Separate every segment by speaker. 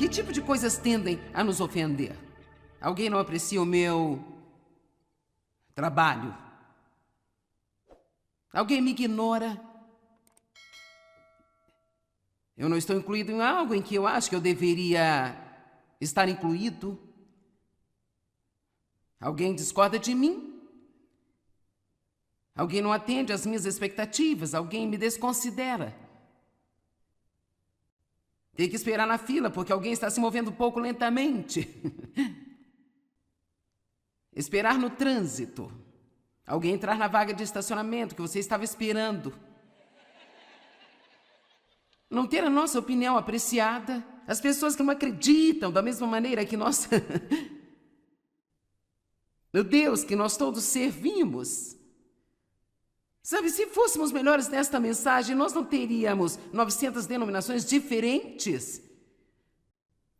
Speaker 1: Que tipo de coisas tendem a nos ofender? Alguém não aprecia o meu trabalho? Alguém me ignora? Eu não estou incluído em algo em que eu acho que eu deveria estar incluído? Alguém discorda de mim? Alguém não atende às minhas expectativas? Alguém me desconsidera? Tem que esperar na fila porque alguém está se movendo um pouco lentamente. Esperar no trânsito. Alguém entrar na vaga de estacionamento que você estava esperando. Não ter a nossa opinião apreciada. As pessoas que não acreditam da mesma maneira que nós... o Deus que nós todos servimos. Sabe, se fôssemos melhores nesta mensagem, nós não teríamos 900 denominações diferentes.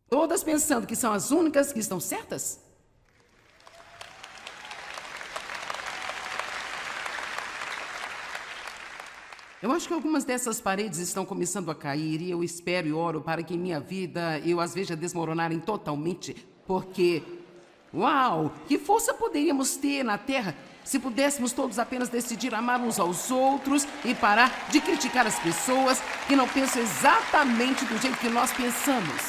Speaker 1: Todas pensando que são as únicas que estão certas. Eu acho que algumas dessas paredes estão começando a cair e eu espero e oro para que em minha vida eu as veja desmoronarem totalmente, porque, uau, que força poderíamos ter na Terra se pudéssemos todos apenas decidir amar uns aos outros e parar de criticar as pessoas que não pensam exatamente do jeito que nós pensamos.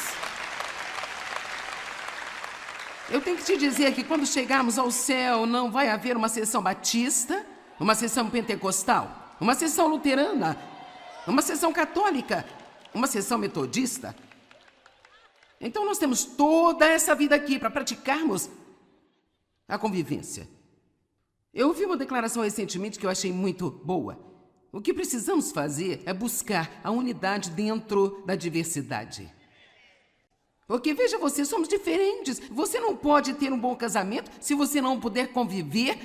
Speaker 1: Eu tenho que te dizer que quando chegarmos ao céu não vai haver uma sessão batista, uma sessão pentecostal, uma sessão luterana, uma sessão católica, uma sessão metodista. Então nós temos toda essa vida aqui para praticarmos a convivência. Eu ouvi uma declaração recentemente que eu achei muito boa. O que precisamos fazer é buscar a unidade dentro da diversidade. Porque, veja você, somos diferentes. Você não pode ter um bom casamento se você não puder conviver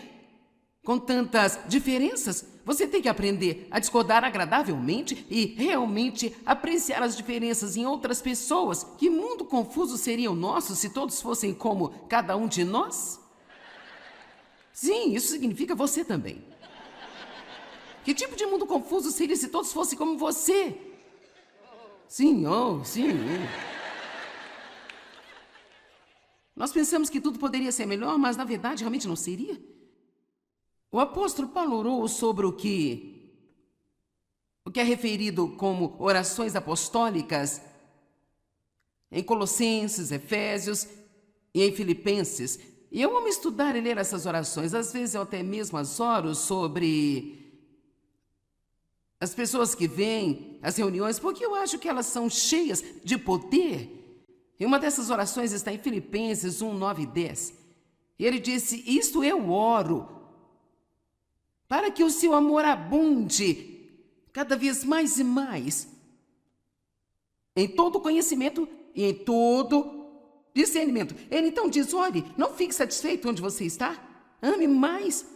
Speaker 1: com tantas diferenças. Você tem que aprender a discordar agradavelmente e realmente apreciar as diferenças em outras pessoas. Que mundo confuso seria o nosso se todos fossem como cada um de nós? Sim, isso significa você também. Que tipo de mundo confuso seria se todos fossem como você? Sim, sim. Nós pensamos que tudo poderia ser melhor, mas na verdade realmente não seria. O apóstolo Paulo orou sobre o que é referido como orações apostólicas em Colossenses, Efésios e em Filipenses. E eu amo estudar e ler essas orações. Às vezes eu até mesmo as oro sobre as pessoas que vêm às reuniões, porque eu acho que elas são cheias de poder. E uma dessas orações está em Filipenses 1, 9 e 10. E ele disse, isto eu oro, para que o seu amor abunde cada vez mais e mais, em todo conhecimento e em todo discernimento. Ele então diz, olhe, não fique satisfeito onde você está, ame mais,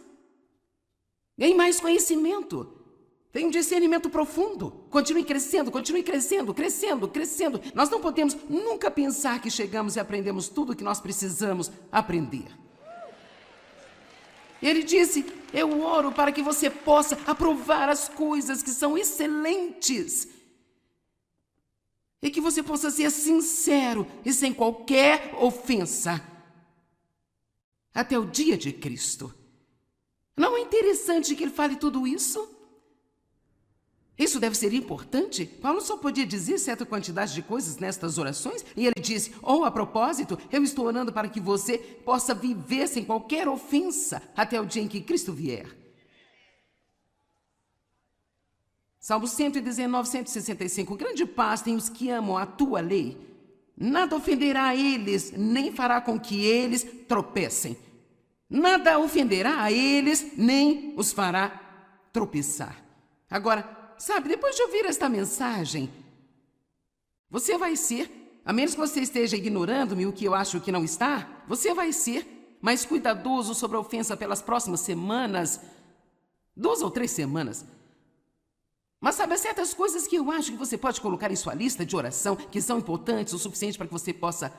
Speaker 1: ganhe mais conhecimento, tenha um discernimento profundo, continue crescendo, crescendo. Nós não podemos nunca pensar que chegamos e aprendemos tudo o que nós precisamos aprender. Ele disse, eu oro para que você possa aprovar as coisas que são excelentes e que você possa ser sincero e sem qualquer ofensa até o dia de Cristo. Não é interessante que ele fale tudo isso? Isso deve ser importante. Paulo só podia dizer certa quantidade de coisas nestas orações e ele disse, a propósito, eu estou orando para que você possa viver sem qualquer ofensa até o dia em que Cristo vier. Salmo 119, 165. Grande paz tem os que amam a tua lei. Nada ofenderá a eles, nem fará com que eles tropecem. Nada ofenderá a eles, nem os fará tropeçar. Agora, sabe, depois de ouvir esta mensagem, você vai ser, a menos que você esteja ignorando-me, o que eu acho que não está, você vai ser mais cuidadoso sobre a ofensa pelas próximas semanas, 2 ou 3 semanas. Mas sabe, há certas coisas que eu acho que você pode colocar em sua lista de oração, que são importantes o suficiente para que você possa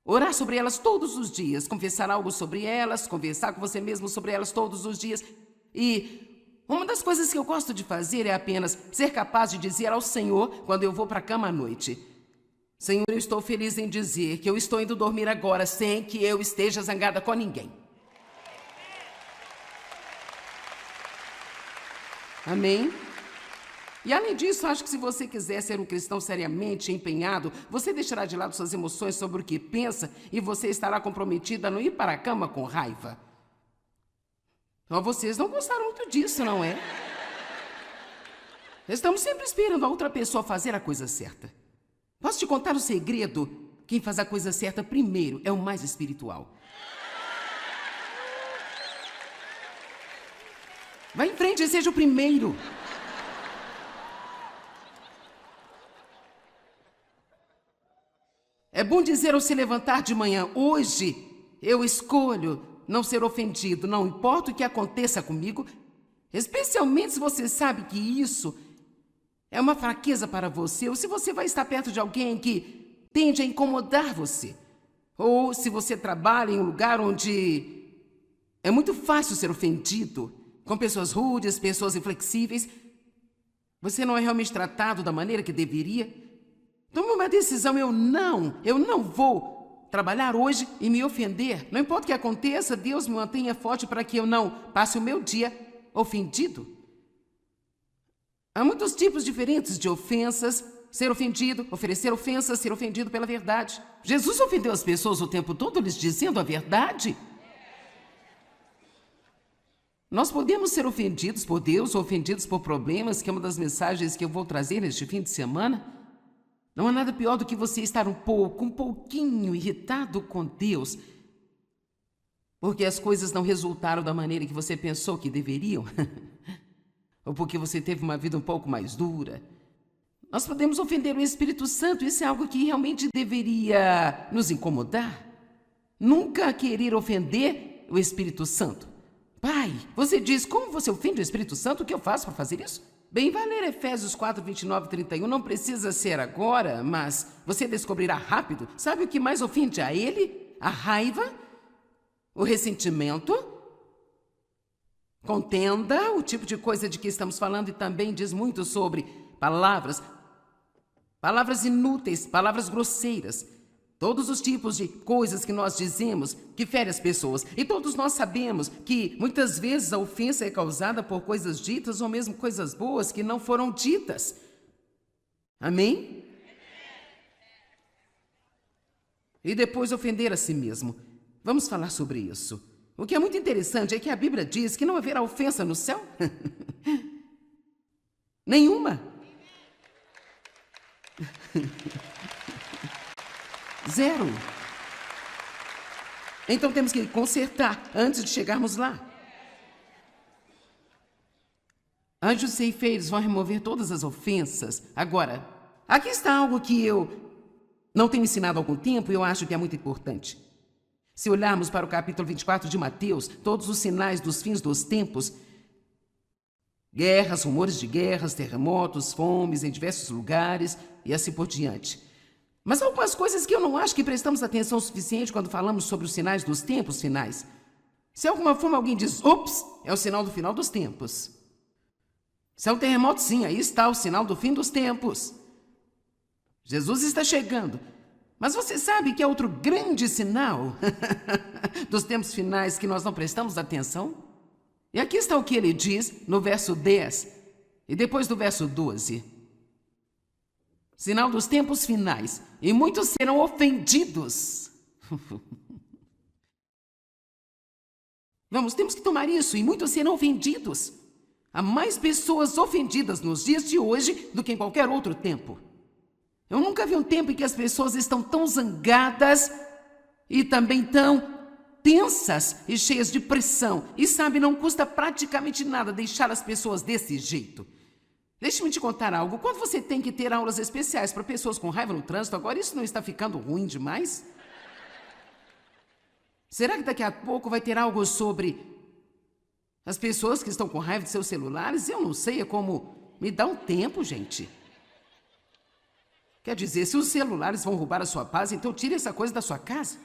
Speaker 1: orar sobre elas todos os dias, confessar algo sobre elas, conversar com você mesmo sobre elas todos os dias. E uma das coisas que eu gosto de fazer é apenas ser capaz de dizer ao Senhor, quando eu vou para a cama à noite, Senhor, eu estou feliz em dizer que eu estou indo dormir agora sem que eu esteja zangada com ninguém. Amém? E além disso, acho que se você quiser ser um cristão seriamente empenhado, você deixará de lado suas emoções sobre o que pensa e você estará comprometida a não ir para a cama com raiva. Então, vocês não gostaram muito disso, não é? Estamos sempre esperando a outra pessoa fazer a coisa certa. Posso te contar o segredo? Quem faz a coisa certa primeiro é o mais espiritual. Vá em frente e seja o primeiro. É bom dizer ao se levantar de manhã: hoje eu escolho não ser ofendido, não importa o que aconteça comigo, especialmente se você sabe que isso é uma fraqueza para você, ou se você vai estar perto de alguém que tende a incomodar você, ou se você trabalha em um lugar onde é muito fácil ser ofendido, com pessoas rudes, pessoas inflexíveis, você não é realmente tratado da maneira que deveria. Tome uma decisão: eu não vou trabalhar hoje e me ofender. Não importa o que aconteça, Deus me mantenha forte para que eu não passe o meu dia ofendido. Há muitos tipos diferentes de ofensas: ser ofendido, oferecer ofensas, ser ofendido pela verdade. Jesus ofendeu as pessoas o tempo todo lhes dizendo a verdade. Nós podemos ser ofendidos por Deus ou ofendidos por problemas, que é uma das mensagens que eu vou trazer neste fim de semana. Não há nada pior do que você estar um pouquinho irritado com Deus, porque as coisas não resultaram da maneira que você pensou que deveriam, ou porque você teve uma vida um pouco mais dura. Nós podemos ofender o Espírito Santo, isso é algo que realmente deveria nos incomodar. Nunca querer ofender o Espírito Santo. Pai, você diz: como você ofende o Espírito Santo? O que eu faço para fazer isso? Bem, vai ler Efésios 4, 29 e 31. Não precisa ser agora, mas você descobrirá rápido. Sabe o que mais ofende a ele? A raiva, o ressentimento, contenda, o tipo de coisa de que estamos falando, e também diz muito sobre palavras inúteis, palavras grosseiras. Todos os tipos de coisas que nós dizemos que ferem as pessoas. E todos nós sabemos que muitas vezes a ofensa é causada por coisas ditas ou mesmo coisas boas que não foram ditas. Amém? E depois ofender a si mesmo. Vamos falar sobre isso. O que é muito interessante é que a Bíblia diz que não haverá ofensa no céu. Nenhuma. Zero. Então temos que consertar antes de chegarmos lá. Anjos ceifeiros vão remover todas as ofensas. Agora, aqui está algo que eu não tenho ensinado há algum tempo e eu acho que é muito importante. Se olharmos para o capítulo 24 de Mateus, todos os sinais dos fins dos tempos, guerras, rumores de guerras, terremotos, fomes em diversos lugares e assim por diante. Mas há algumas coisas que eu não acho que prestamos atenção suficiente quando falamos sobre os sinais dos tempos finais. Se de alguma forma alguém diz: ops, é o sinal do final dos tempos. Se é um terremoto, sim, aí está o sinal do fim dos tempos. Jesus está chegando. Mas você sabe que é outro grande sinal dos tempos finais que nós não prestamos atenção? E aqui está o que ele diz no verso 10 e depois do verso 12. Sinal dos tempos finais, e muitos serão ofendidos. Temos que tomar isso, e muitos serão ofendidos. Há mais pessoas ofendidas nos dias de hoje do que em qualquer outro tempo. Eu nunca vi um tempo em que as pessoas estão tão zangadas e também tão tensas e cheias de pressão. E sabe, não custa praticamente nada deixar as pessoas desse jeito. Deixe-me te contar algo. Quando você tem que ter aulas especiais para pessoas com raiva no trânsito, agora isso não está ficando ruim demais? Será que daqui a pouco vai ter algo sobre as pessoas que estão com raiva de seus celulares? Eu não sei, é como... Me dá um tempo, gente. Quer dizer, se os celulares vão roubar a sua paz, então tire essa coisa da sua casa.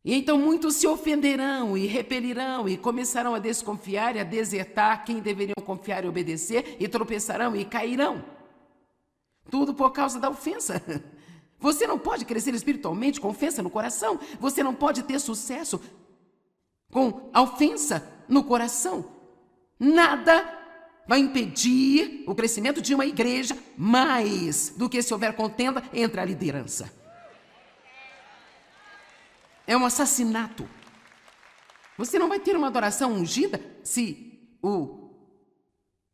Speaker 1: E então muitos se ofenderão e repelirão e começarão a desconfiar e a desertar quem deveriam confiar e obedecer e tropeçarão e cairão. Tudo por causa da ofensa. Você não pode crescer espiritualmente com ofensa no coração. Você não pode ter sucesso com a ofensa no coração. Nada vai impedir o crescimento de uma igreja mais do que se houver contenda entre a liderança. É um assassinato. Você não vai ter uma adoração ungida se o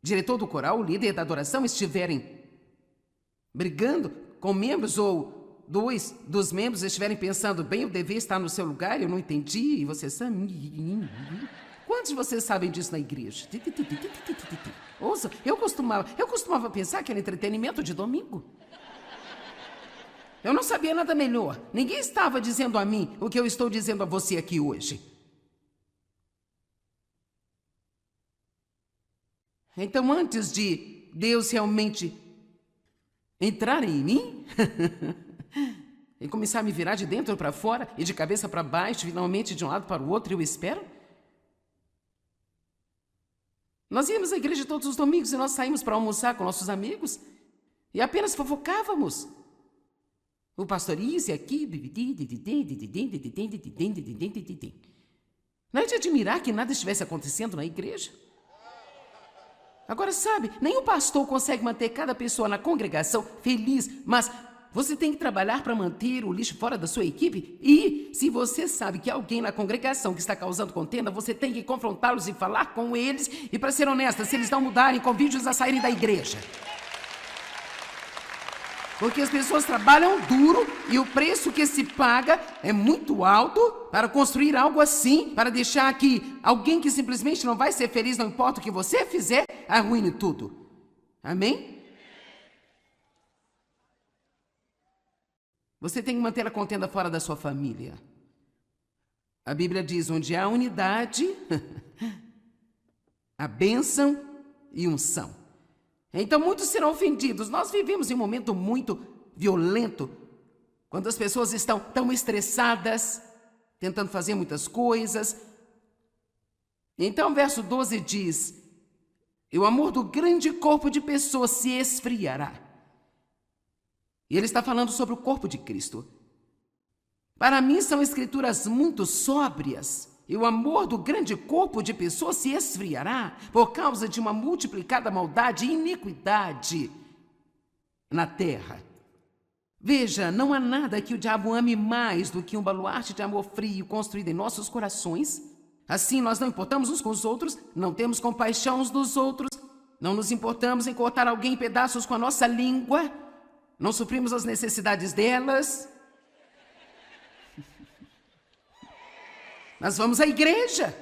Speaker 1: diretor do coral, o líder da adoração, estiverem brigando com membros ou dois dos membros estiverem pensando, bem, eu devia estar no seu lugar, eu não entendi, e você sabe. Quantos de vocês sabem disso na igreja? Ouça, eu costumava pensar que era entretenimento de domingo. Eu não sabia nada melhor. Ninguém estava dizendo a mim o que eu estou dizendo a você aqui hoje. Então, antes de Deus realmente entrar em mim e começar a me virar de dentro para fora e de cabeça para baixo, finalmente de um lado para o outro, eu espero. Nós íamos à igreja todos os domingos e nós saímos para almoçar com nossos amigos e apenas fofocávamos. O pastor isso e aqui. Não é de admirar que nada estivesse acontecendo na igreja. Agora, sabe, nem o pastor consegue manter cada pessoa na congregação feliz, mas você tem que trabalhar para manter o lixo fora da sua equipe. E se você sabe que há alguém na congregação que está causando contenda, você tem que confrontá-los e falar com eles. E para ser honesta, se eles não mudarem, convide-os a saírem da igreja. Porque as pessoas trabalham duro e o preço que se paga é muito alto para construir algo assim, para deixar que alguém que simplesmente não vai ser feliz, não importa o que você fizer, arruine tudo. Amém? Você tem que manter a contenda fora da sua família. A Bíblia diz, onde há unidade, a bênção e unção. Então muitos serão ofendidos. Nós vivemos em um momento muito violento, quando as pessoas estão tão estressadas, tentando fazer muitas coisas. Então verso 12 diz, e o amor do grande corpo de pessoas se esfriará. E ele está falando sobre o corpo de Cristo. Para mim são escrituras muito sóbrias. E o amor do grande corpo de pessoas se esfriará por causa de uma multiplicada maldade e iniquidade na terra. Veja, não há nada que o diabo ame mais do que um baluarte de amor frio construído em nossos corações. Assim, nós não importamos uns com os outros, não temos compaixão uns dos outros, não nos importamos em cortar alguém em pedaços com a nossa língua, não suprimos as necessidades delas. Nós vamos à igreja.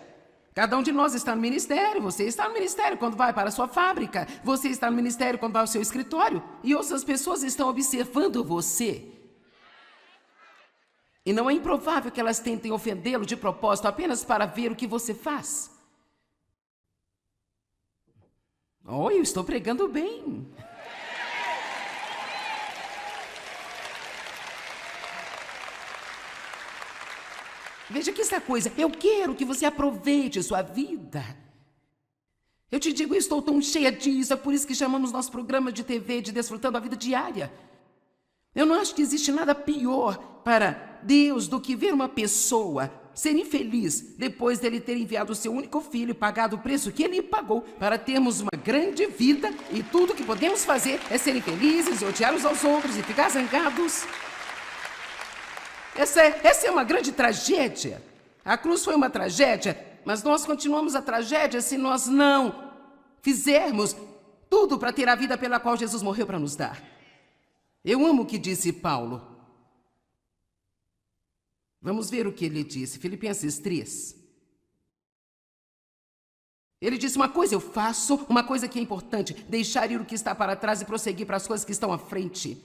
Speaker 1: Cada um de nós está no ministério. Você está no ministério quando vai para a sua fábrica. Você está no ministério quando vai ao seu escritório. E outras pessoas estão observando você. E não é improvável que elas tentem ofendê-lo de propósito apenas para ver o que você faz. Oh, eu estou pregando bem. Veja que essa coisa, eu quero que você aproveite a sua vida. Eu te digo, eu estou tão cheia disso, é por isso que chamamos nosso programa de TV de Desfrutando a Vida Diária. Eu não acho que existe nada pior para Deus do que ver uma pessoa ser infeliz depois dele ter enviado o seu único filho e pagado o preço que ele pagou para termos uma grande vida e tudo que podemos fazer é ser infelizes, odiar uns aos outros e ficar zangados. Essa é uma grande tragédia. A cruz foi uma tragédia, mas nós continuamos a tragédia se nós não fizermos tudo para ter a vida pela qual Jesus morreu para nos dar. Eu amo o que disse Paulo. Vamos ver o que ele disse, Filipenses 3. Ele disse, uma coisa eu faço, uma coisa que é importante, deixar ir o que está para trás e prosseguir para as coisas que estão à frente.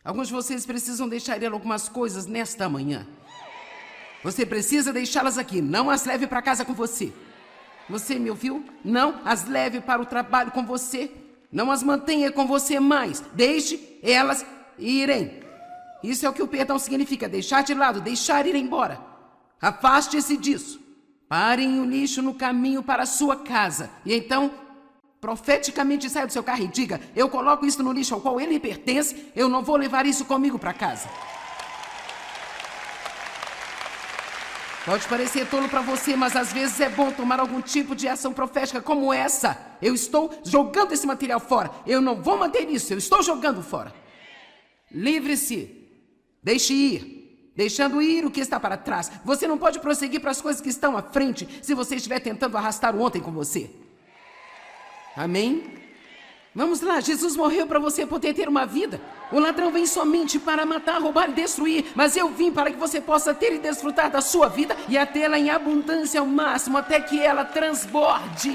Speaker 1: Alguns de vocês precisam deixar ir algumas coisas nesta manhã. Você precisa deixá-las aqui, não as leve para casa com você. Você me ouviu? Não as leve para o trabalho com você. Não as mantenha com você mais. Deixe elas irem. Isso é o que o perdão significa, deixar de lado, deixar ir embora. Afaste-se disso. Parem o lixo no caminho para a sua casa. E então, profeticamente saia do seu carro e diga: eu coloco isso no lixo ao qual ele pertence, eu não vou levar isso comigo para casa. Pode parecer tolo para você, mas às vezes é bom tomar algum tipo de ação profética como essa. Eu estou jogando esse material fora. Eu não vou manter isso, eu estou jogando fora. Livre-se. Deixe ir. Deixando ir o que está para trás. Você não pode prosseguir para as coisas que estão à frente se você estiver tentando arrastar o ontem com você. Amém? Vamos lá, Jesus morreu para você poder ter uma vida. O ladrão vem somente para matar, roubar e destruir, mas eu vim para que você possa ter e desfrutar da sua vida e a tê-la em abundância ao máximo, até que ela transborde.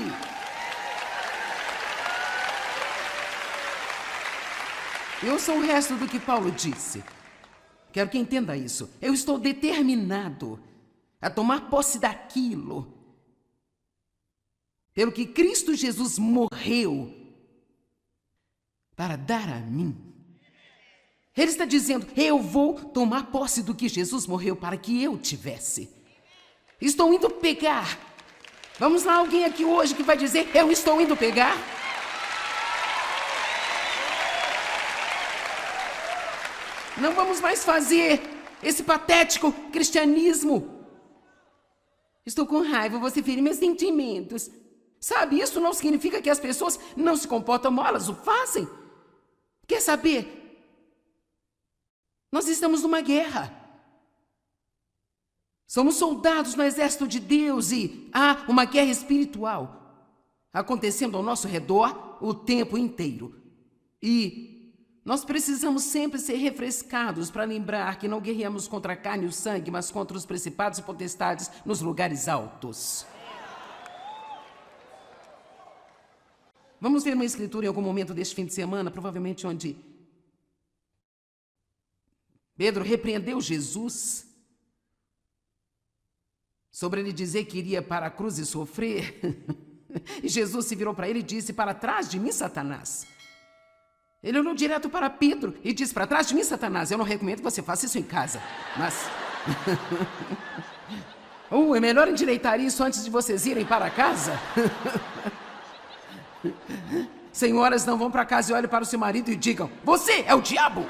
Speaker 1: Eu sou o resto do que Paulo disse. Quero que entenda isso. Eu estou determinado a tomar posse daquilo pelo que Cristo Jesus morreu para dar a mim. Ele está dizendo: eu vou tomar posse do que Jesus morreu para que eu tivesse. Estou indo pegar. Vamos lá, alguém aqui hoje que vai dizer: eu estou indo pegar? Não vamos mais fazer esse patético cristianismo. Estou com raiva, você fere meus sentimentos. Sabe, isso não significa que as pessoas não se comportam mal, elas o fazem. Quer saber? Nós estamos numa guerra. Somos soldados no exército de Deus e há uma guerra espiritual acontecendo ao nosso redor o tempo inteiro. E nós precisamos sempre ser refrescados para lembrar que não guerreamos contra a carne e o sangue, mas contra os principados e potestades nos lugares altos. Vamos ver uma escritura em algum momento deste fim de semana, provavelmente onde Pedro repreendeu Jesus sobre ele dizer que iria para a cruz e sofrer. E Jesus se virou para ele e disse: para trás de mim, Satanás. Ele olhou direto para Pedro e disse: para trás de mim, Satanás. Eu não recomendo que você faça isso em casa, mas é melhor endireitar isso antes de vocês irem para casa. Senhoras, não vão para casa e olhem para o seu marido e digam: você é o diabo.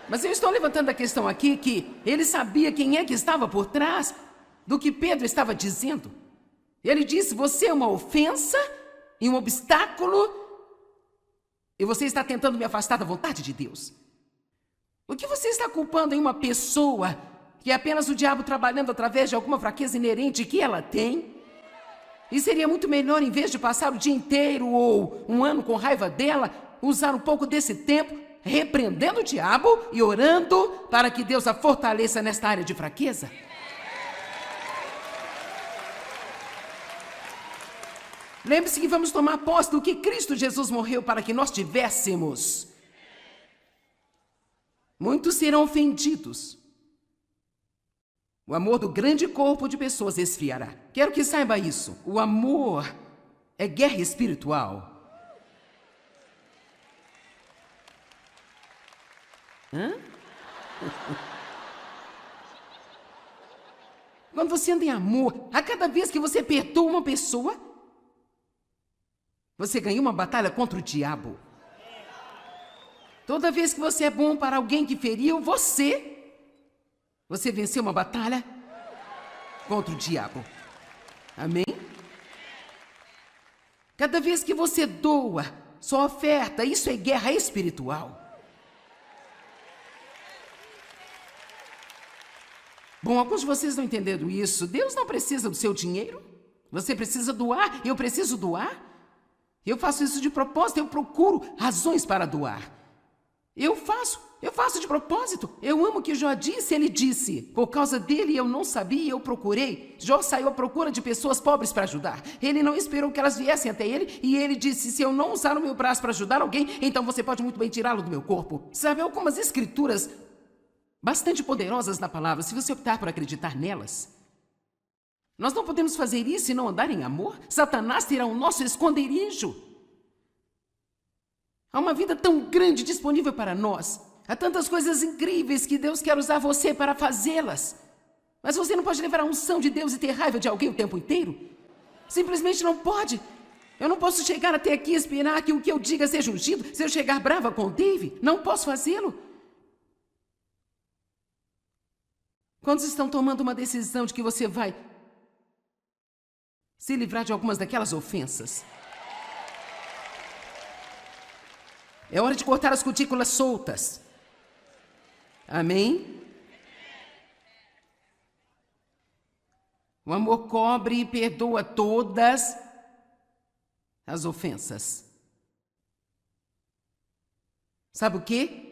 Speaker 1: Mas eu estou levantando a questão aqui que ele sabia quem é que estava por trás do que Pedro estava dizendo. Ele disse: você é uma ofensa e um obstáculo e você está tentando me afastar da vontade de Deus. O que você está culpando em uma pessoa que é apenas o diabo trabalhando através de alguma fraqueza inerente que ela tem? E seria muito melhor, em vez de passar o dia inteiro ou um ano com raiva dela, usar um pouco desse tempo repreendendo o diabo e orando para que Deus a fortaleça nesta área de fraqueza. Lembre-se que vamos tomar posse do que Cristo Jesus morreu para que nós tivéssemos. Muitos serão ofendidos. O amor do grande corpo de pessoas esfriará. Quero que saiba isso. O amor é guerra espiritual. Quando você anda em amor, a cada vez que você perdoa uma pessoa, você ganha uma batalha contra o diabo. Toda vez que você é bom para alguém que feriu você venceu uma batalha contra o diabo. Amém? Cada vez que você doa sua oferta, isso é guerra espiritual. Bom, alguns de vocês não entenderam isso. Deus não precisa do seu dinheiro. Você precisa doar, eu preciso doar. Eu faço isso de propósito, eu procuro razões para doar. Eu faço de propósito. Eu amo o que Jó disse, ele disse: por causa dele eu não sabia, eu procurei. Jó saiu à procura de pessoas pobres para ajudar. Ele não esperou que elas viessem até ele e ele disse: se eu não usar o meu braço para ajudar alguém, então você pode muito bem tirá-lo do meu corpo. Sabe, algumas escrituras bastante poderosas na palavra, se você optar por acreditar nelas. Nós não podemos fazer isso e não andar em amor. Satanás terá o nosso esconderijo. Há uma vida tão grande disponível para nós. Há tantas coisas incríveis que Deus quer usar você para fazê-las. Mas você não pode levar a unção de Deus e ter raiva de alguém o tempo inteiro. Simplesmente não pode. Eu não posso chegar até aqui e esperar que o que eu diga seja ungido se eu chegar brava com o Dave. Não posso fazê-lo. Quantos estão tomando uma decisão de que você vai se livrar de algumas daquelas ofensas? É hora de cortar as cutículas soltas. Amém? O amor cobre e perdoa todas as ofensas. Sabe o quê?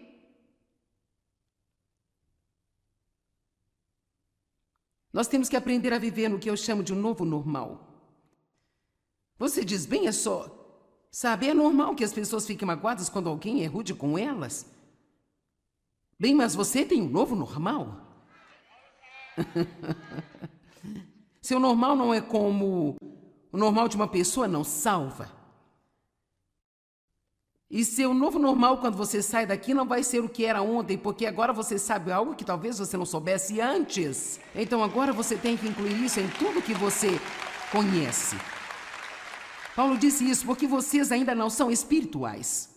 Speaker 1: Nós temos que aprender a viver no que eu chamo de um novo normal. Você diz bem, é só... Sabe, é normal que as pessoas fiquem magoadas quando alguém é rude com elas. Bem, mas você tem um novo normal? Seu normal não é como o normal de uma pessoa não salva. E seu novo normal, quando você sai daqui, não vai ser o que era ontem, porque agora você sabe algo que talvez você não soubesse antes. Então agora você tem que incluir isso em tudo que você conhece. Paulo disse isso porque vocês ainda não são espirituais.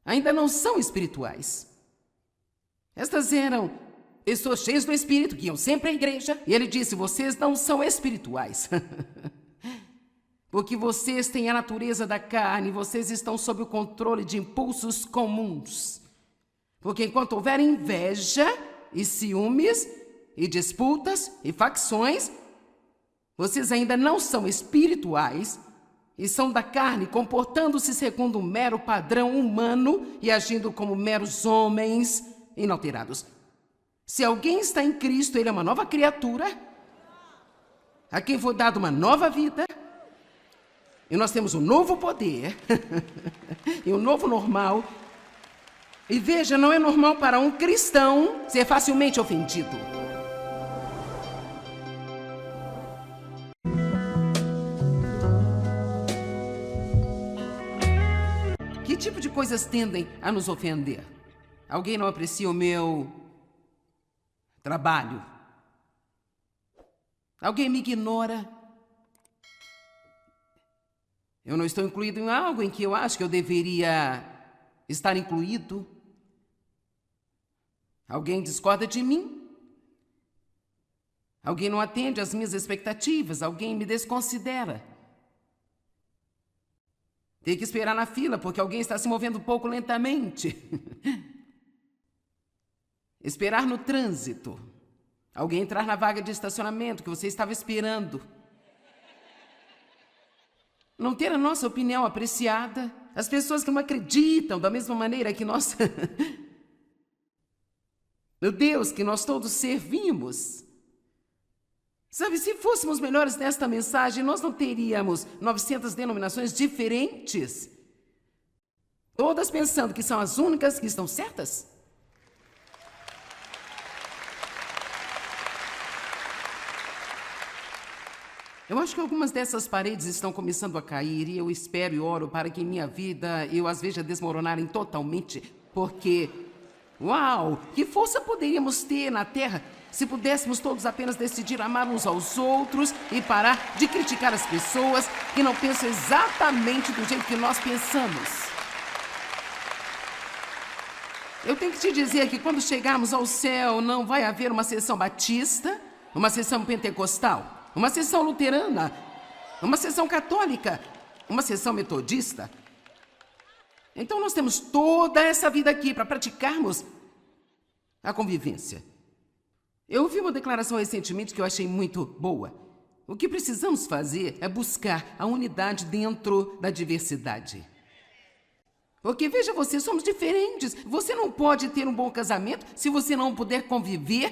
Speaker 1: Ainda não são espirituais. Estas eram pessoas cheias do Espírito, que iam sempre à igreja. E ele disse, vocês não são espirituais. Porque vocês têm a natureza da carne, vocês estão sob o controle de impulsos comuns. Porque enquanto houver inveja e ciúmes e disputas e facções, vocês ainda não são espirituais e são da carne, comportando-se segundo um mero padrão humano e agindo como meros homens inalterados. Se alguém está em Cristo, ele é uma nova criatura, a quem foi dada uma nova vida, e nós temos um novo poder, e um novo normal. E veja, não é normal para um cristão ser facilmente ofendido. Que tipo de coisas tendem a nos ofender? Alguém não aprecia o meu trabalho? Alguém me ignora? Eu não estou incluído em algo em que eu acho que eu deveria estar incluído? Alguém discorda de mim? Alguém não atende às minhas expectativas? Alguém me desconsidera? Tem que esperar na fila porque alguém está se movendo um pouco lentamente. Esperar no trânsito. Alguém entrar na vaga de estacionamento que você estava esperando. Não ter a nossa opinião apreciada. As pessoas que não acreditam da mesma maneira que nós... Meu Deus, que nós todos servimos. Sabe, se fôssemos melhores nesta mensagem, nós não teríamos 900 denominações diferentes. Todas pensando que são as únicas que estão certas. Eu acho que algumas dessas paredes estão começando a cair e eu espero e oro para que em minha vida eu as veja desmoronarem totalmente, porque, uau, que força poderíamos ter na Terra se pudéssemos todos apenas decidir amar uns aos outros e parar de criticar as pessoas que não pensam exatamente do jeito que nós pensamos. Eu tenho que te dizer que quando chegarmos ao céu não vai haver uma sessão batista, uma sessão pentecostal, uma sessão luterana, uma sessão católica, uma sessão metodista. Então nós temos toda essa vida aqui para praticarmos a convivência. Eu ouvi uma declaração recentemente que eu achei muito boa. O que precisamos fazer é buscar a unidade dentro da diversidade. Porque veja você, somos diferentes. Você não pode ter um bom casamento se você não puder conviver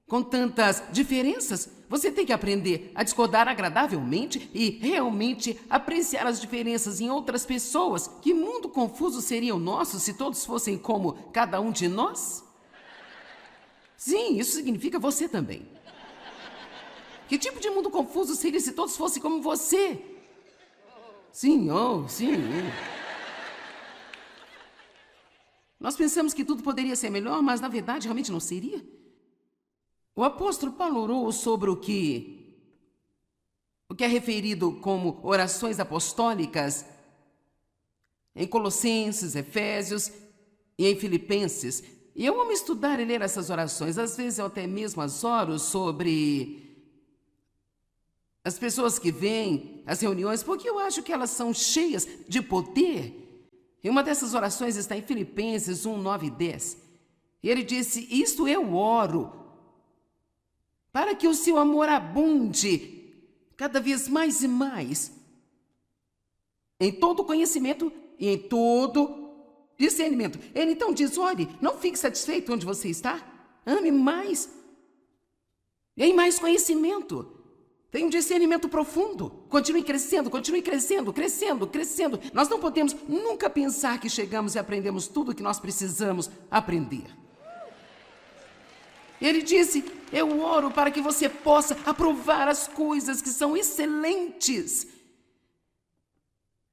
Speaker 1: com tantas diferenças. Você tem que aprender a discordar agradavelmente e realmente apreciar as diferenças em outras pessoas. Que mundo confuso seria o nosso se todos fossem como cada um de nós? Sim, isso significa você também. Que tipo de mundo confuso seria se todos fossem como você? Sim, oh, sim. Nós pensamos que tudo poderia ser melhor, mas na verdade realmente não seria. O apóstolo Paulo orou sobre o que é referido como orações apostólicas em Colossenses, Efésios e em Filipenses. E eu amo estudar e ler essas orações. Às vezes eu até mesmo as oro sobre as pessoas que vêm às reuniões, porque eu acho que elas são cheias de poder. E uma dessas orações está em Filipenses 1, 9 e 10. E ele disse: isto eu oro, para que o seu amor abunde cada vez mais e mais, em todo conhecimento e em todo discernimento. Ele então diz: olhe, não fique satisfeito onde você está, ame mais, e em mais conhecimento. Tem um discernimento profundo. Continue crescendo, crescendo, crescendo. Nós não podemos nunca pensar que chegamos e aprendemos tudo o que nós precisamos aprender. Ele disse: eu oro para que você possa aprovar as coisas que são excelentes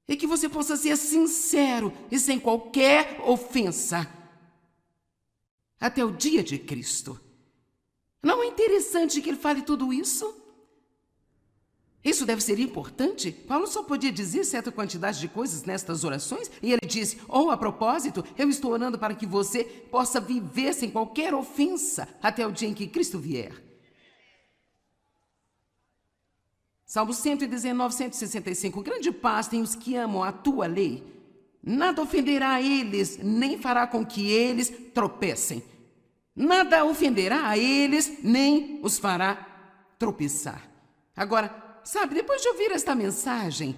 Speaker 1: e que você possa ser sincero e sem qualquer ofensa até o dia de Cristo. Não é interessante que ele fale tudo isso? Isso deve ser importante? Paulo só podia dizer certa quantidade de coisas nestas orações, e ele disse: a propósito, eu estou orando para que você possa viver sem qualquer ofensa até o dia em que Cristo vier. Salmo 119, 165. Grande paz tem os que amam a tua lei. Nada ofenderá a eles, nem fará com que eles tropecem. Nada ofenderá a eles, nem os fará tropeçar. Agora, sabe, depois de ouvir esta mensagem,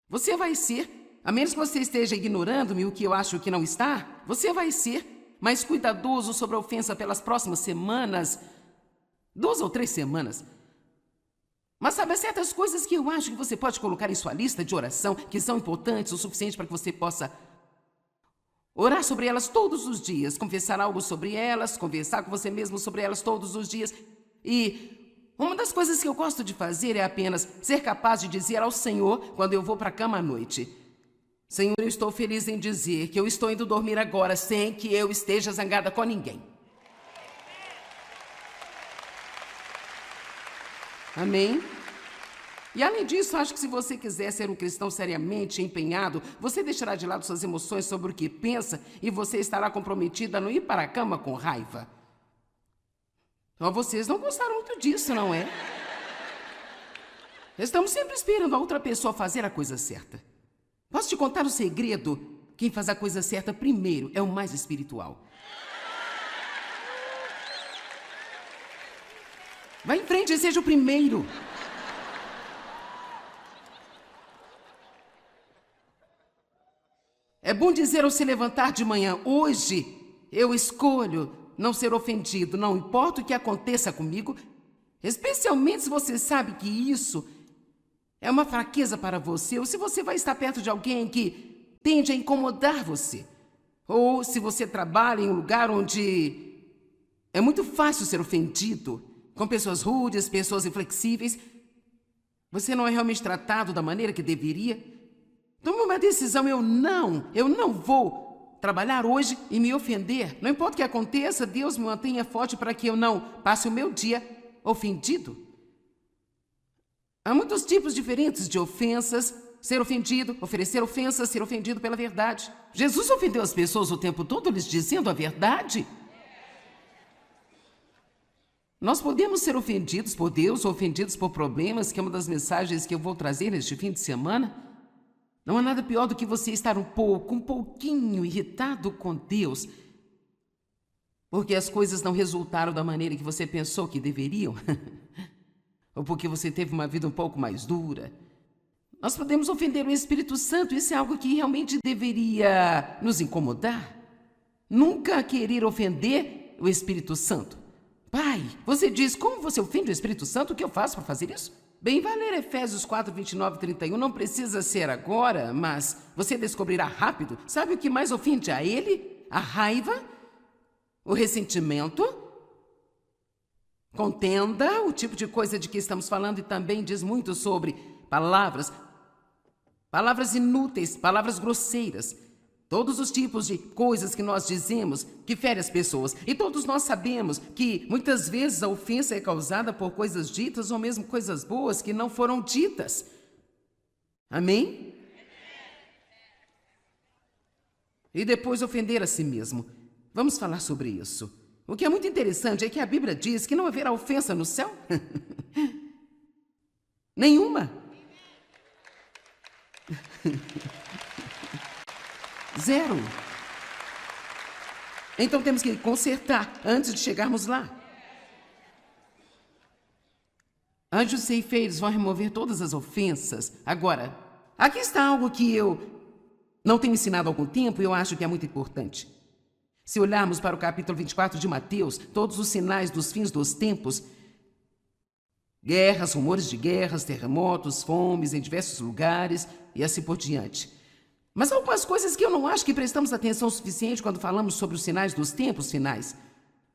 Speaker 1: você vai ser, a menos que você esteja ignorando-me, o que eu acho que não está, você vai ser mais cuidadoso sobre a ofensa pelas próximas semanas, 2 ou 3 semanas. Mas sabe, há certas coisas que eu acho que você pode colocar em sua lista de oração, que são importantes o suficiente para que você possa orar sobre elas todos os dias, confessar algo sobre elas, conversar com você mesmo sobre elas todos os dias. E uma das coisas que eu gosto de fazer é apenas ser capaz de dizer ao Senhor quando eu vou para a cama à noite: Senhor, eu estou feliz em dizer que eu estou indo dormir agora sem que eu esteja zangada com ninguém. Amém? E além disso, acho que se você quiser ser um cristão seriamente empenhado, você deixará de lado suas emoções sobre o que pensa e você estará comprometida a não ir para a cama com raiva. Então vocês não gostaram muito disso, não é? Estamos sempre esperando a outra pessoa fazer a coisa certa. Posso te contar um segredo? Quem faz a coisa certa primeiro é o mais espiritual. Vá em frente e seja o primeiro. É bom dizer ao se levantar de manhã: hoje eu escolho não ser ofendido, não importa o que aconteça comigo, especialmente se você sabe que isso é uma fraqueza para você, ou se você vai estar perto de alguém que tende a incomodar você, ou se você trabalha em um lugar onde é muito fácil ser ofendido, com pessoas rudes, pessoas inflexíveis, você não é realmente tratado da maneira que deveria. Tome uma decisão: eu não vou trabalhar hoje e me ofender. Não importa o que aconteça, Deus me mantenha forte para que eu não passe o meu dia ofendido. Há muitos tipos diferentes de ofensas: ser ofendido, oferecer ofensas, ser ofendido pela verdade. Jesus ofendeu as pessoas o tempo todo, lhes dizendo a verdade. Nós podemos ser ofendidos por Deus ou ofendidos por problemas, que é uma das mensagens que eu vou trazer neste fim de semana. Não há nada pior do que você estar um pouquinho irritado com Deus, porque as coisas não resultaram da maneira que você pensou que deveriam, ou porque você teve uma vida um pouco mais dura. Nós podemos ofender o Espírito Santo, isso é algo que realmente deveria nos incomodar. Nunca querer ofender o Espírito Santo. Pai, você diz: como você ofende o Espírito Santo? O que eu faço para fazer isso? Bem, vai ler Efésios 4, 29 e 31. Não precisa ser agora, mas você descobrirá rápido. Sabe o que mais ofende a ele? A raiva, o ressentimento, contenda, o tipo de coisa de que estamos falando, e também diz muito sobre palavras inúteis, palavras grosseiras. Todos os tipos de coisas que nós dizemos que ferem as pessoas. E todos nós sabemos que muitas vezes a ofensa é causada por coisas ditas ou mesmo coisas boas que não foram ditas. Amém? E depois ofender a si mesmo. Vamos falar sobre isso. O que é muito interessante é que a Bíblia diz que não haverá ofensa no céu. Nenhuma. Zero. Então temos que consertar antes de chegarmos lá. Anjos ceifeiros vão remover todas as ofensas. Agora, aqui está algo que eu não tenho ensinado há algum tempo e eu acho que é muito importante. Se olharmos para o capítulo 24 de Mateus, todos os sinais dos fins dos tempos, guerras, rumores de guerras, terremotos, fomes em diversos lugares e assim por diante. Mas há algumas coisas que eu não acho que prestamos atenção o suficiente quando falamos sobre os sinais dos tempos finais.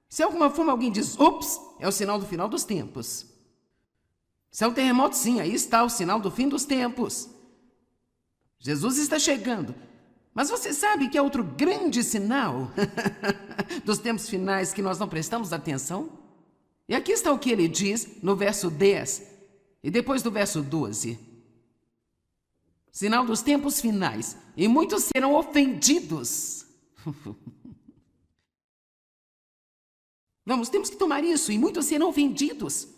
Speaker 1: Se de alguma forma alguém diz, ops, é o sinal do final dos tempos. Se é um terremoto, sim, aí está o sinal do fim dos tempos. Jesus está chegando. Mas você sabe que é outro grande sinal dos tempos finais que nós não prestamos atenção? E aqui está o que ele diz no verso 10 e depois do verso 12. Sinal dos tempos finais, e muitos serão ofendidos. Temos que tomar isso, e muitos serão ofendidos.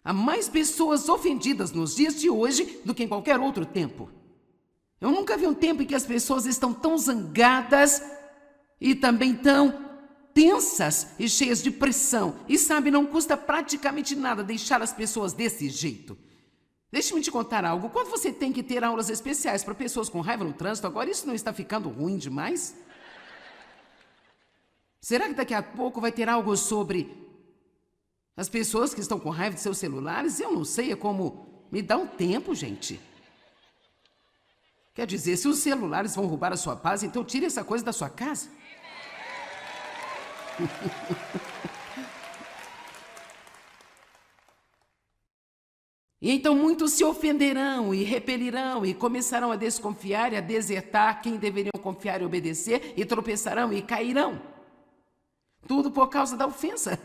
Speaker 1: Há mais pessoas ofendidas nos dias de hoje do que em qualquer outro tempo. Eu nunca vi um tempo em que as pessoas estão tão zangadas e também tão tensas e cheias de pressão. E sabe, não custa praticamente nada deixar as pessoas desse jeito. Deixe-me te contar algo. Quando você tem que ter aulas especiais para pessoas com raiva no trânsito, agora isso não está ficando ruim demais? Será que daqui a pouco vai ter algo sobre as pessoas que estão com raiva de seus celulares? Eu não sei, é como... Me dá um tempo, gente. Quer dizer, se os celulares vão roubar a sua paz, então tire essa coisa da sua casa. E então muitos se ofenderão e repelirão e começarão a desconfiar e a desertar quem deveriam confiar e obedecer e tropeçarão e cairão. Tudo por causa da ofensa.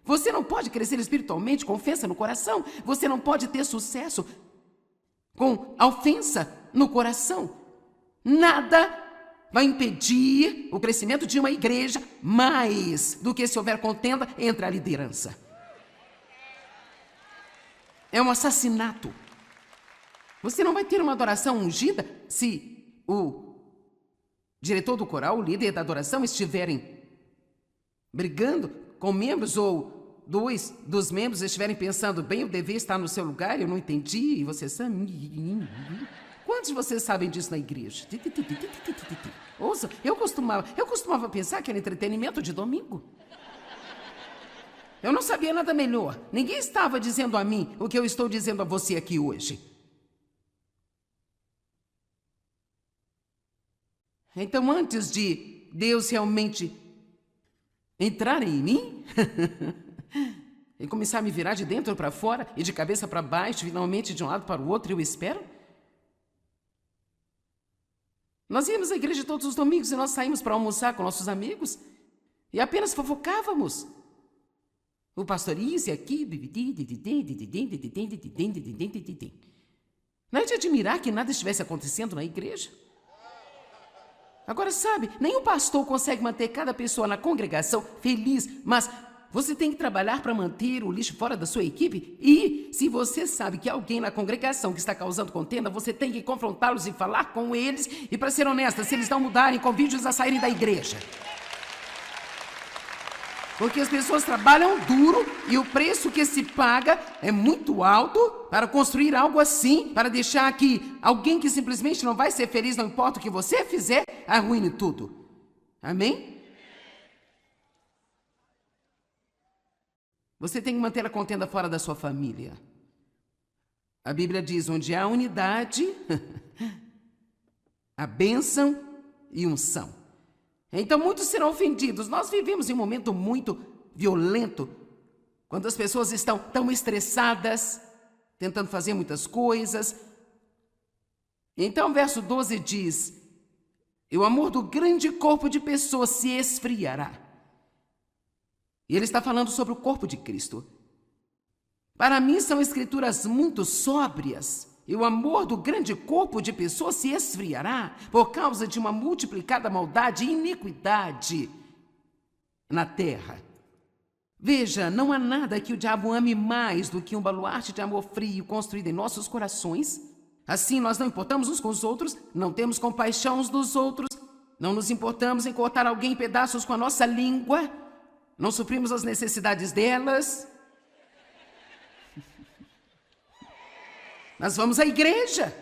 Speaker 1: Você não pode crescer espiritualmente com ofensa no coração. Você não pode ter sucesso com a ofensa no coração. Nada vai impedir o crescimento de uma igreja mais do que se houver contenda entre a liderança. É um assassinato. Você não vai ter uma adoração ungida se o diretor do coral, o líder da adoração, estiverem brigando com membros ou dois dos membros estiverem pensando, bem, eu devia estar no seu lugar, eu não entendi, e você sabe. Quantos de vocês sabem disso na igreja? Ouça, eu costumava pensar que era entretenimento de domingo. Eu não sabia nada melhor. Ninguém estava dizendo a mim o que eu estou dizendo a você aqui hoje. Então, antes de Deus realmente entrar em mim e começar a me virar de dentro para fora e de cabeça para baixo, finalmente de um lado para o outro, eu espero. Nós íamos à igreja todos os domingos e nós saímos para almoçar com nossos amigos e apenas fofocávamos. O pastor isso e aqui. Não é de admirar que nada estivesse acontecendo na igreja. Agora, sabe, nenhum pastor consegue manter cada pessoa na congregação feliz, mas você tem que trabalhar para manter o lixo fora da sua equipe. E se você sabe que há alguém na congregação que está causando contenda, você tem que confrontá-los e falar com eles. E para ser honesta, se eles não mudarem, convide-os a saírem da igreja. Porque as pessoas trabalham duro e o preço que se paga é muito alto para construir algo assim, para deixar que alguém que simplesmente não vai ser feliz, não importa o que você fizer, arruine tudo. Amém? Você tem que manter a contenda fora da sua família. A Bíblia diz, onde há unidade, a bênção e unção. Então muitos serão ofendidos. Nós vivemos em um momento muito violento, quando as pessoas estão tão estressadas, tentando fazer muitas coisas. Então o verso 12 diz, e o amor do grande corpo de pessoas se esfriará. E ele está falando sobre o corpo de Cristo. Para mim são escrituras muito sóbrias, e o amor do grande corpo de pessoas se esfriará por causa de uma multiplicada maldade e iniquidade na terra. Veja, não há nada que o diabo ame mais do que um baluarte de amor frio construído em nossos corações. Assim, nós não importamos uns com os outros, não temos compaixão uns dos outros, não nos importamos em cortar alguém em pedaços com a nossa língua, não suprimos as necessidades delas. Nós vamos à igreja.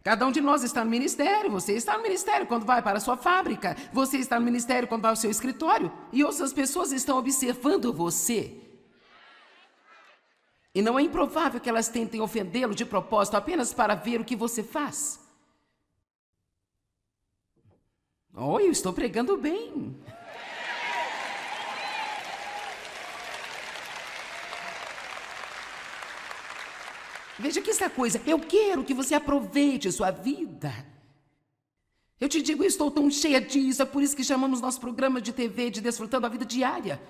Speaker 1: Cada um de nós está no ministério. Você está no ministério quando vai para a sua fábrica. Você está no ministério quando vai ao seu escritório. E outras pessoas estão observando você. E não é improvável que elas tentem ofendê-lo de propósito apenas para ver o que você faz. Oh, eu estou pregando bem. Veja que essa coisa, eu quero que você aproveite sua vida. Eu te digo, eu estou tão cheia disso, é por isso que chamamos nosso programa de TV de Desfrutando a Vida Diária.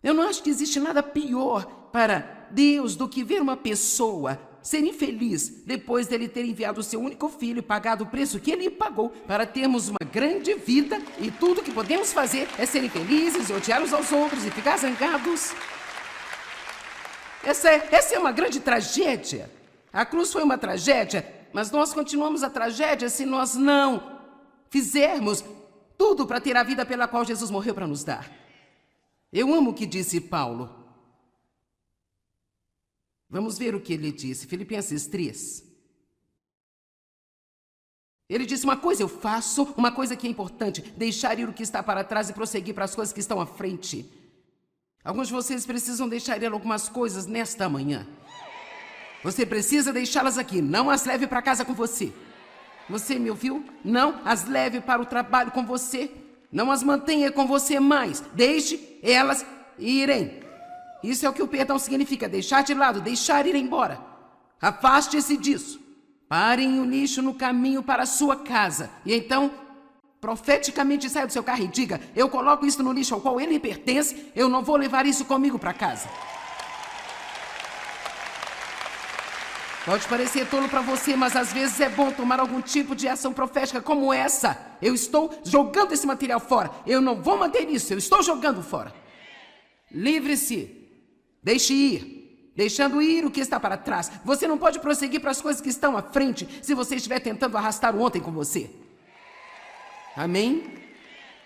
Speaker 1: Eu não acho que existe nada pior para Deus do que ver uma pessoa ser infeliz depois dele ter enviado o seu único filho e pagado o preço que ele pagou para termos uma grande vida e tudo que podemos fazer é ser infelizes e odiar uns aos outros e ficar zangados. Essa é uma grande tragédia. A cruz foi uma tragédia, mas nós continuamos a tragédia se nós não fizermos tudo para ter a vida pela qual Jesus morreu para nos dar. Eu amo o que disse Paulo. Vamos ver o que ele disse, Filipenses 3. Ele disse, uma coisa eu faço, uma coisa que é importante, deixar ir o que está para trás e prosseguir para as coisas que estão à frente. Alguns de vocês precisam deixar ir algumas coisas nesta manhã. Você precisa deixá-las aqui, não as leve para casa com você. Você me ouviu? Não as leve para o trabalho com você. Não as mantenha com você mais. Deixe elas irem. Isso é o que o perdão significa, deixar de lado, deixar ir embora. Afaste-se disso. Parem o lixo no caminho para a sua casa. E então, profeticamente saia do seu carro e diga, eu coloco isso no lixo ao qual ele pertence, eu não vou levar isso comigo para casa. Pode parecer tolo para você, mas às vezes é bom tomar algum tipo de ação profética como essa. Eu estou jogando esse material fora. Eu não vou manter isso, eu estou jogando fora. Livre-se. Deixe ir. Deixando ir o que está para trás. Você não pode prosseguir para as coisas que estão à frente se você estiver tentando arrastar o ontem com você. Amém?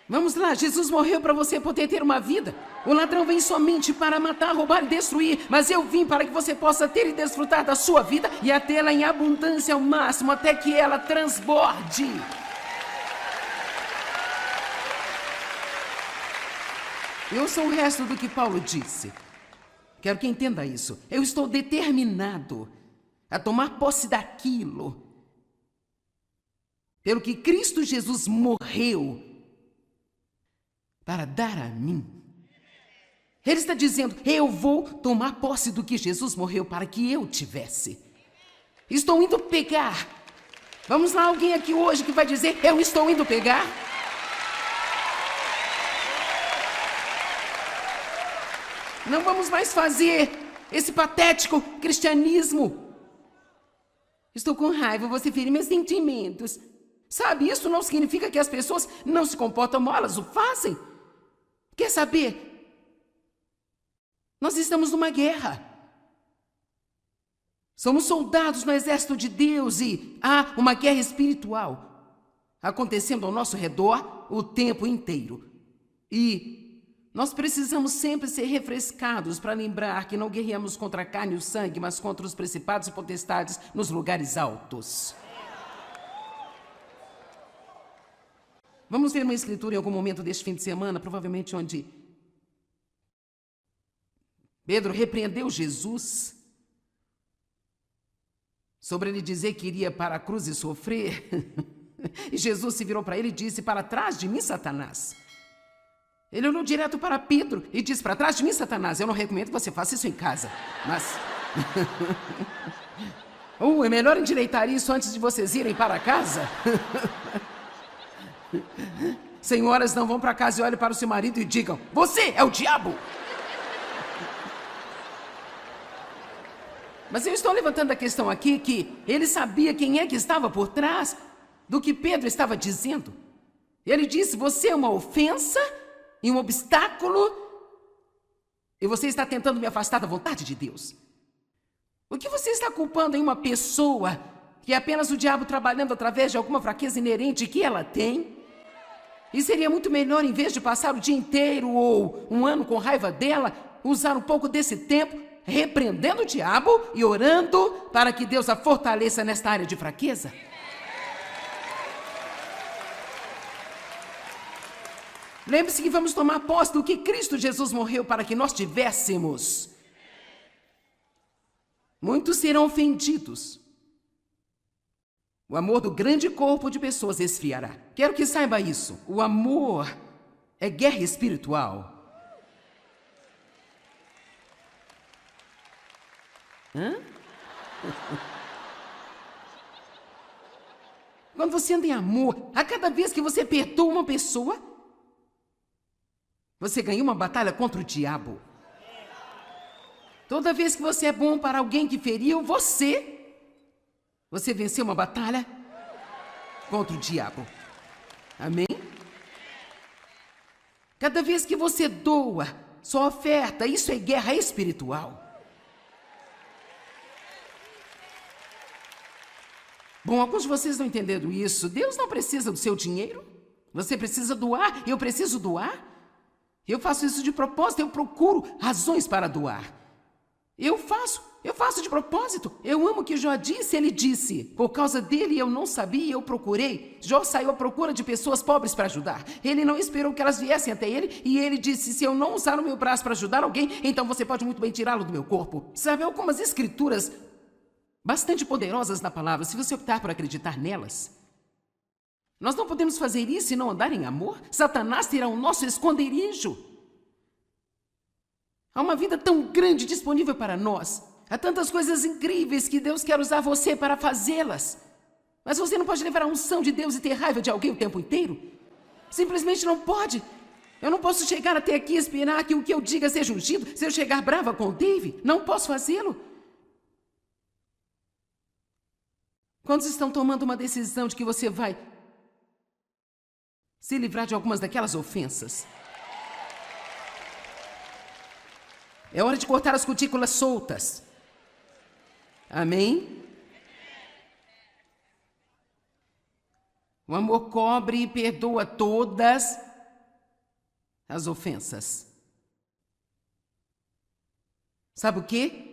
Speaker 1: Vamos lá, Jesus morreu para você poder ter uma vida. O ladrão vem somente para matar, roubar e destruir, mas eu vim para que você possa ter e desfrutar da sua vida e a tê-la em abundância ao máximo, até que ela transborde. Eu sou o resto do que Paulo disse. Quero que entenda isso. Eu estou determinado a tomar posse daquilo pelo que Cristo Jesus morreu para dar a mim. Ele está dizendo, eu vou tomar posse do que Jesus morreu para que eu tivesse. Estou indo pegar. Vamos lá, alguém aqui hoje que vai dizer, eu estou indo pegar? Não vamos mais fazer esse patético cristianismo. Estou com raiva, você fere meus sentimentos. Sabe, isso não significa que as pessoas não se comportam mal, elas o fazem. Quer saber? Nós estamos numa guerra. Somos soldados no exército de Deus e há uma guerra espiritual acontecendo ao nosso redor o tempo inteiro. E nós precisamos sempre ser refrescados para lembrar que não guerreamos contra a carne e o sangue, mas contra os principados e potestades nos lugares altos. Vamos ver uma escritura em algum momento deste fim de semana, provavelmente onde Pedro repreendeu Jesus sobre ele dizer que iria para a cruz e sofrer. E Jesus se virou para ele e disse, para trás de mim, Satanás. Ele olhou direto para Pedro e disse, para trás de mim, Satanás. Eu não recomendo que você faça isso em casa, mas... é melhor endireitar isso antes de vocês irem para casa. Senhoras, não vão para casa e olhem para o seu marido e digam: você é o diabo! Mas eu estou levantando a questão aqui que ele sabia quem é que estava por trás do que Pedro estava dizendo. Ele disse: você é uma ofensa e um obstáculo e você está tentando me afastar da vontade de Deus. O que você está culpando em uma pessoa que é apenas o diabo trabalhando através de alguma fraqueza inerente que ela tem? E seria muito melhor, em vez de passar o dia inteiro ou um ano com raiva dela, usar um pouco desse tempo repreendendo o diabo e orando para que Deus a fortaleça nesta área de fraqueza? Lembre-se que vamos tomar posse do que Cristo Jesus morreu para que nós tivéssemos. Muitos serão ofendidos. O amor do grande corpo de pessoas esfriará. Quero que saiba isso. O amor é guerra espiritual. Hã? Quando você anda em amor, a cada vez que você perdoa uma pessoa, você ganha uma batalha contra o diabo. Toda vez que você é bom para alguém que feriu você venceu uma batalha contra o diabo. Amém? Cada vez que você doa sua oferta, isso é guerra espiritual. Bom, alguns de vocês não entenderam isso. Deus não precisa do seu dinheiro. Você precisa doar, eu preciso doar. Eu faço isso de propósito, eu procuro razões para doar. Eu faço de propósito. Eu amo o que Jó disse, ele disse: por causa dele eu não sabia e eu procurei. Jó saiu à procura de pessoas pobres para ajudar. Ele não esperou que elas viessem até ele e ele disse: se eu não usar o meu braço para ajudar alguém, então você pode muito bem tirá-lo do meu corpo. Sabe, algumas escrituras bastante poderosas na palavra, se você optar por acreditar nelas. Nós não podemos fazer isso e não andar em amor. Satanás terá o nosso esconderijo. Há uma vida tão grande disponível para nós. Há tantas coisas incríveis que Deus quer usar você para fazê-las. Mas você não pode levar a unção de Deus e ter raiva de alguém o tempo inteiro. Simplesmente não pode. Eu não posso chegar até aqui e esperar que o que eu diga seja ungido. Se eu chegar brava com o Dave, não posso fazê-lo. Quantos estão tomando uma decisão de que você vai se livrar de algumas daquelas ofensas? É hora de cortar as cutículas soltas. Amém? O amor cobre e perdoa todas as ofensas. Sabe o quê?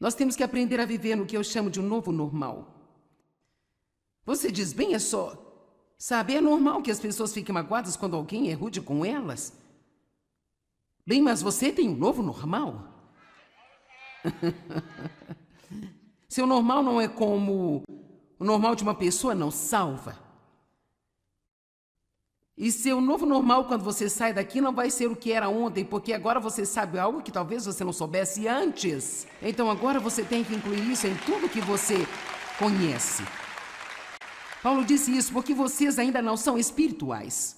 Speaker 1: Nós temos que aprender a viver no que eu chamo de um novo normal. Você diz: bem, é só... Sabe, é normal que as pessoas fiquem magoadas quando alguém é rude com elas. Bem, mas você tem um novo normal? Seu normal não é como o normal de uma pessoa não salva. E seu novo normal, quando você sai daqui, não vai ser o que era ontem, porque agora você sabe algo que talvez você não soubesse antes. Então agora você tem que incluir isso em tudo que você conhece. Paulo disse isso porque vocês ainda não são espirituais.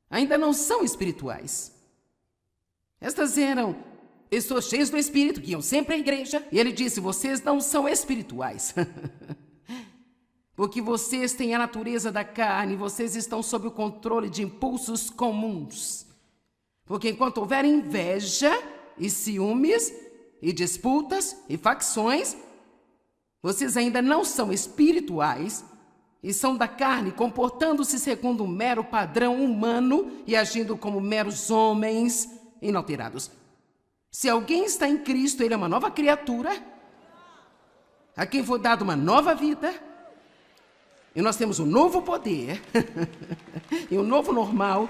Speaker 1: Ainda não são espirituais. Estas eram pessoas cheias do Espírito, que iam sempre à igreja. E ele disse: vocês não são espirituais. Porque vocês têm a natureza da carne, vocês estão sob o controle de impulsos comuns. Porque enquanto houver inveja e ciúmes e disputas e facções, vocês ainda não são espirituais e são da carne, comportando-se segundo um mero padrão humano e agindo como meros homens inalterados. Se alguém está em Cristo, ele é uma nova criatura, a quem foi dada uma nova vida, e nós temos um novo poder e um novo normal.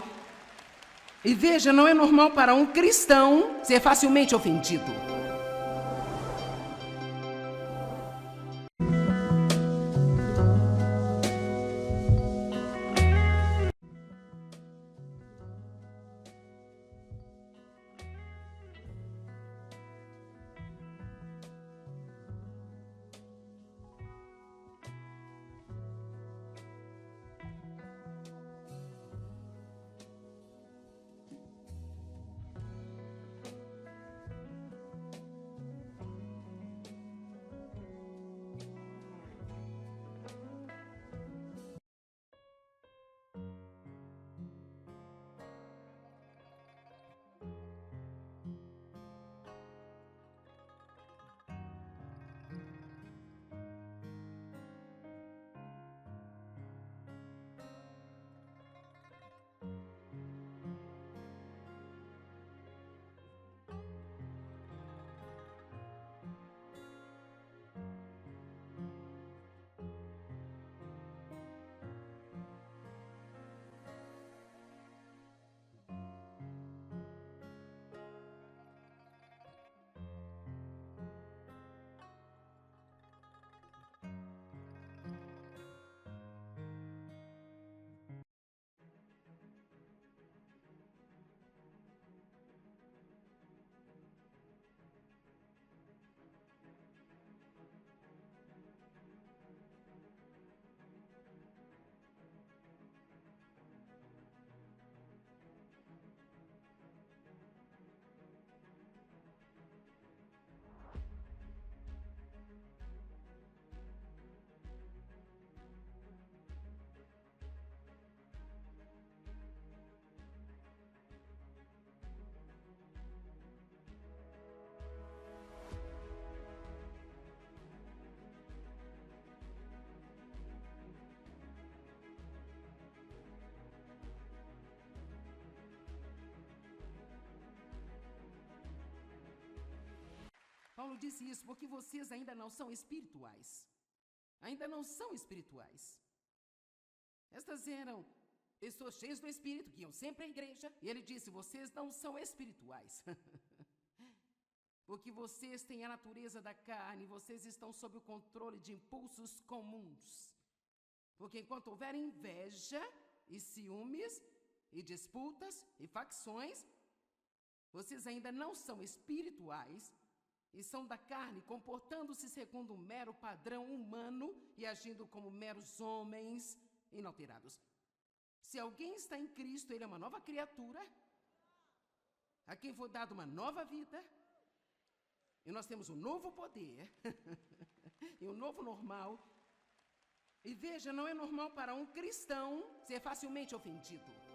Speaker 1: E veja, não é normal para um cristão ser facilmente ofendido. Paulo disse isso porque vocês ainda não são espirituais. Ainda não são espirituais. Estas eram pessoas cheias do Espírito, que iam sempre à igreja. E ele disse, vocês não são espirituais. Porque vocês têm a natureza da carne, vocês estão sob o controle de impulsos comuns. Porque enquanto houver inveja e ciúmes e disputas e facções, vocês ainda não são espirituais e são da carne, comportando-se segundo um mero padrão humano e agindo como meros homens inalterados. Se alguém está em Cristo, ele é uma nova criatura, a quem foi dada uma nova vida, e nós temos um novo poder e um novo normal. E veja, não é normal para um cristão ser facilmente ofendido.